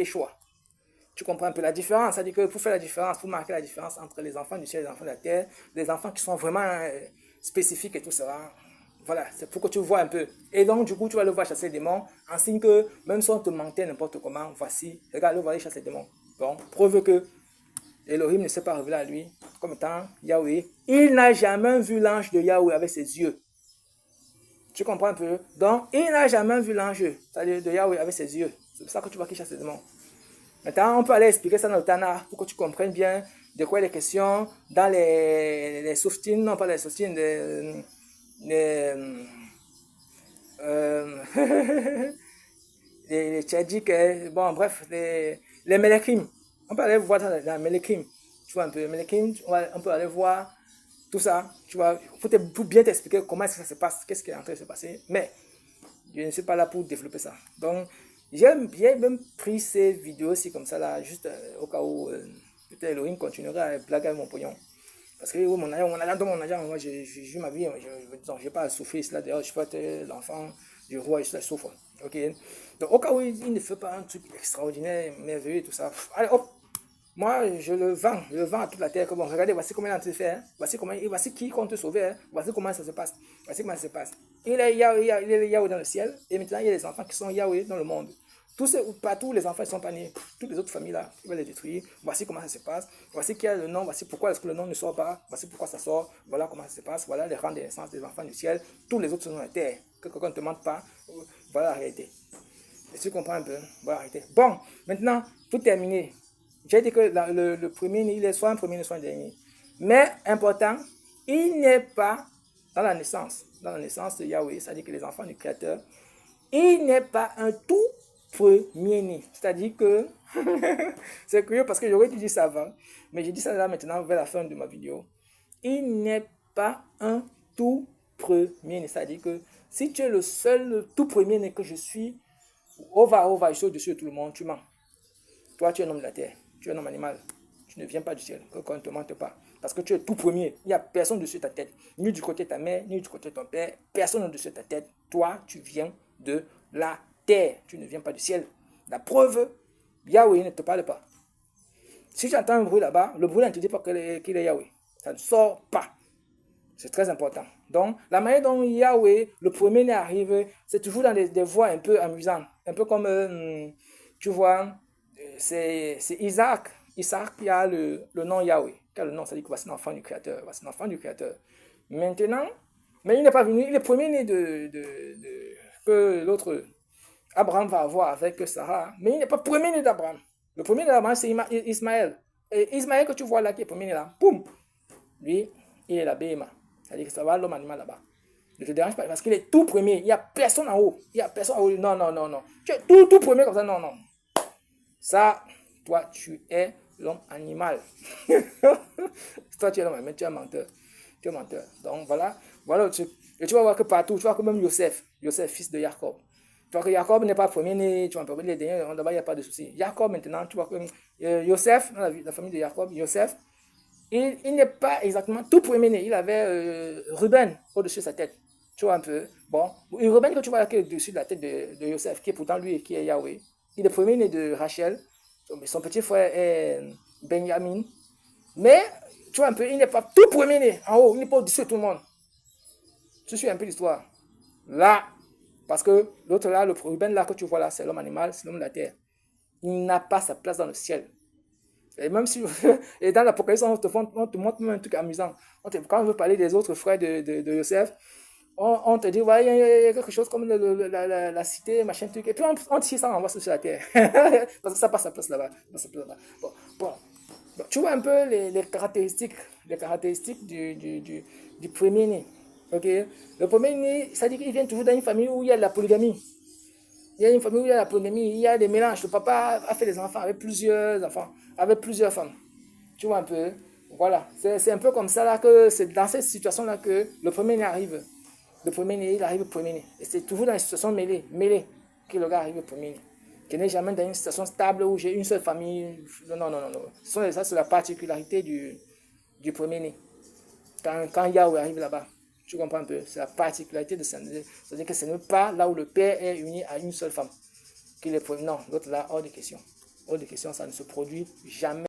choix. Tu comprends un peu la différence? C'est-à-dire que pour faire la différence, pour marquer la différence entre les enfants du ciel et les enfants de la terre, les enfants qui sont vraiment spécifiques et tout ça, voilà, c'est pour que tu vois un peu. Et donc, du coup, tu vas le voir chasser les démons, en signe que même si on te mentait n'importe comment, voici, regarde, le voilà chasser les démons. Bon, preuve que Elohim ne s'est pas révélé à lui comme étant Yahweh. Il n'a jamais vu l'ange de Yahweh avec ses yeux. Tu comprends un peu? Donc, il n'a jamais vu l'ange, c'est-à-dire de Yahweh avec ses yeux. C'est pour ça que tu vois qu'il chasse les démons. Maintenant, on peut aller expliquer ça dans le Tana pour que tu comprennes bien de quoi il est question dans les softines, non pas les softines, les tchadjiques, bon bref, les Melekim. On peut aller voir dans les Melekim. Tu vois un peu, les Melekim, on peut aller voir tout ça. Tu vois, il faut bien t'expliquer comment est-ce que ça se passe, qu'est-ce qui est en train de se passer. Mais je ne suis pas là pour développer ça. Donc, j'ai même pris ces vidéos aussi comme ça là, juste au cas où peut-être Elohim continuera à blaguer avec mon pognon. Parce que mon agent, moi j'ai ma vie, je n'ai pas à souffrir cela. D'ailleurs, je peux être l'enfant du roi et je souffre. Ok. Donc, au cas où il ne fait pas un truc extraordinaire, merveilleux et tout ça, allez hop, moi je le vends à toute la terre. Que bon, regardez, voici comment il est en train de faire, voici qui compte te sauver, voici comment ça se passe, voici comment ça se passe. Il est Yahweh dans le ciel, et maintenant il y a des enfants qui sont Yahweh dans le monde. Partout les enfants ne sont pas nés, toutes les autres familles là, ils veulent les détruire. Voici comment ça se passe, voici qui a le nom, voici pourquoi est-ce que le nom ne sort pas, voici pourquoi ça sort, voilà comment ça se passe, voilà les rangs de naissance des enfants du ciel, tous les autres sont dans la terre, que quelqu'un ne te mente pas, voilà la réalité. Et tu comprends un peu, voilà la réalité. Bon, maintenant, pour terminer, j'ai dit que le premier, il est soit un premier, soit un dernier. Mais important, il n'est pas dans la naissance de Yahweh, c'est-à-dire que les enfants du Créateur, il n'est pas un tout premier-né. C'est-à-dire que, c'est curieux parce que j'aurais dû dire ça avant, mais j'ai dit ça là maintenant vers la fin de ma vidéo. Il n'est pas un tout premier-né. C'est-à-dire que si tu es le seul, le tout premier-né que je suis, je suis au-dessus de tout le monde, tu mens. Toi, tu es un homme de la terre, tu es un homme animal. Tu ne viens pas du ciel, qu'on ne te mente pas. Parce que tu es tout premier. Il n'y a personne dessus de ta tête. Ni du côté de ta mère, ni du côté de ton père. Personne au-dessus de ta tête. Toi, tu viens de la terre. Tu ne viens pas du ciel. La preuve, Yahweh ne te parle pas. Si tu entends un bruit là-bas, le bruit ne te dit pas qu'il est Yahweh. Ça ne sort pas. C'est très important. Donc, la manière dont Yahweh, le premier-né, arrive, c'est toujours dans des voies un peu amusantes. Un peu comme, tu vois, c'est Isaac. Isaac qui a le nom Yahweh. Qui a le nom, ça dit que voici l'enfant du Créateur. Voici l'enfant du Créateur. Maintenant, mais il n'est pas venu. Il est premier-né que l'autre Abraham va avoir avec Sarah. Mais il n'est pas premier-né d'Abraham. Le premier-né d'Abraham, c'est Ismaël. Et Ismaël que tu vois là, qui est premier-né là, boum, lui, il est la Béma. C'est-à-dire que ça va l'homme animal là-bas. Ne te dérange pas parce qu'il est tout premier. Il n'y a personne en haut. Il n'y a personne en haut. Non, non, non, non. Tu es tout premier comme ça. Non, non. Ça, toi, tu es l'homme animal. Toi, tu es l'homme animal. Tu es un menteur. Tu es un menteur. Donc, voilà. Voilà le truc. Et tu vas voir que partout, tu vois que même Joseph, fils de Jacob. Tu vois que Jacob n'est pas premier-né. Tu vois, les derniers, là-bas, il n'y a pas de souci. Jacob, maintenant, tu vois que Joseph, dans la famille de Jacob, Joseph, il n'est pas exactement tout premier-né. Il avait Ruben au-dessus de sa tête. Tu vois un peu. Bon, Ruben que tu vois là, qui est au-dessus de la tête de Joseph, qui est pourtant lui, qui est Yahweh. Il est premier-né de Rachel. Son petit frère est Benjamin. Mais, tu vois un peu, il n'est pas tout premier-né en haut. Il n'est pas au-dessus de tout le monde. Tu suis un peu l'histoire. Là, parce que l'autre là, le Ruben là que tu vois là, c'est l'homme animal, c'est l'homme de la terre. Il n'a pas sa place dans le ciel. Et même si, et dans l'Apocalypse, on te montre même un truc amusant. Quand on veut parler des autres frères de Joseph, on te dit, ouais, il y a quelque chose comme la cité, machin, truc. Et puis on dit ça, on va sur la terre. Parce que ça passe à place là-bas. Bon. Tu vois un peu les caractéristiques du premier-né. Ok? Le premier-né, ça dit qu'il vient toujours dans une famille où il y a de la polygamie. Il y a une famille où il y a la polygamie, il y a des mélanges. Le papa a fait des enfants avec plusieurs enfants, avec plusieurs femmes. Tu vois un peu? Voilà. C'est un peu comme ça là que c'est dans cette situation-là que le premier-né arrive. Le premier-né, il arrive premier-né. Et c'est toujours dans une situation mêlée que le gars arrive premier-né. Qu'il n'est jamais dans une situation stable où j'ai une seule famille. Non. Ça, c'est la particularité du premier-né. Quand Yahweh arrive là-bas. Tu comprends un peu? C'est la particularité de ça. C'est-à-dire que ce n'est pas là où le père est uni à une seule femme qu'il est premier. Non, l'autre là, hors de question. hors de question, ça ne se produit jamais.